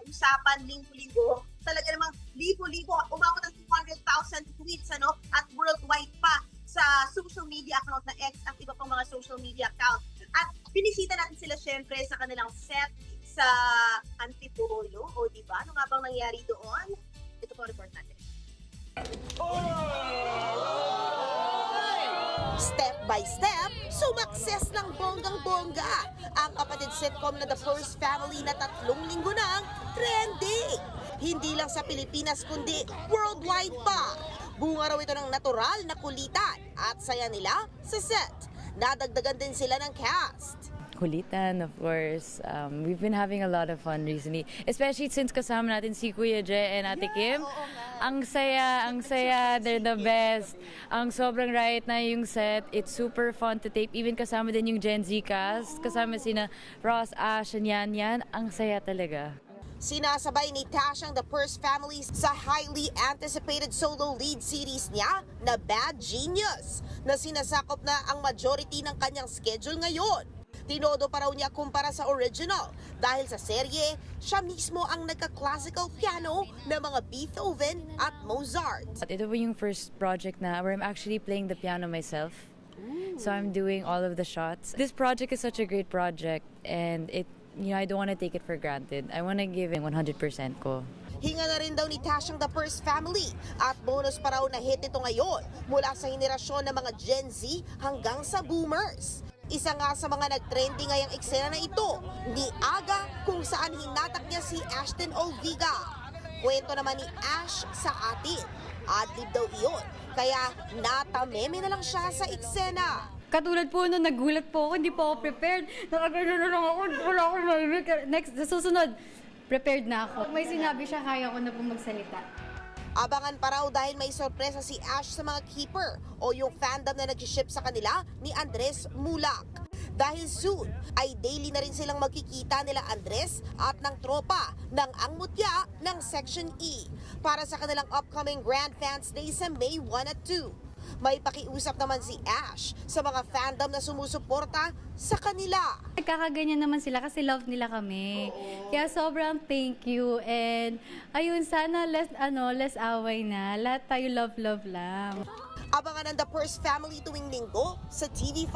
usapan linggo-linggo. Talaga namang libo-libo, umabot ng 200,000 tweets at worldwide pa sa social media account na X at iba pang mga social media account. At binisita natin sila syempre sa kanilang set sa Antipolo. O diba? Ano nga bang nangyari doon? Ito po report natin. Step by step, sumakses ng bonggang-bongga ang kapatid sitcom na The First Family na 3 linggo nang trending. Hindi lang sa Pilipinas kundi worldwide pa. Bunga raw ito ng natural na kulitan at saya nila sa set. Nadagdagan din sila ng cast. Kulitan, of course. We've been having a lot of fun recently. Especially since kasama natin si Kuya Jay and Ate Kim. Ang saya, they're the best. Ang sobrang right na yung set. It's super fun to tape. Even kasama din yung Gen Z cast. Kasama sina Ross, Ash, and Yan. Ang saya talaga. Sinasabay ni Tash ang The First Family sa highly anticipated solo lead series niya na Bad Genius na sinasakop na ang majority ng kanyang schedule ngayon. Tinodo pa raw niya kumpara sa original dahil sa serye, siya mismo ang nagka-classical piano ng mga Beethoven at Mozart. At ito po yung first project na where I'm actually playing the piano myself. So I'm doing all of the shots. This project is such a great project and I don't want to take it for granted. I want to give it 100% ko. Hinga na rin daw ni Tash ang The First Family at bonus pa raw na hit ito ngayon mula sa henerasyon ng mga Gen Z hanggang sa Boomers. Isa nga sa mga nag-trending ngayong eksena na ito, ni Aga kung saan hinatak niya si Ashton Olviga. Kwento naman ni Ash sa atin. Adlib daw iyon, kaya natameme na lang siya sa eksena. Katulad po nung nagulat po ako, hindi po ako prepared. Nakagano na lang ako, wala akong marinig. Next, sa susunod, prepared na ako. May sinabi siya, kaya ko na po magsalita. Abangan pa raw dahil may sorpresa si Ash sa mga keeper o yung fandom na nag-ship sa kanila ni Andres Mulak. Dahil soon ay daily na rin silang magkikita nila Andres at ng tropa ng Ang Mutya ng Section E para sa kanilang upcoming Grand Fans Day sa May 1 at 2. May pakiusap naman si Ash sa mga fandom na sumusuporta sa kanila. Nagkakaganyan naman sila kasi love nila kami. Kaya sobrang thank you and ayun sana less away na. Lahat tayo love lang. Abangan ang The First Family tuwing linggo sa TV5.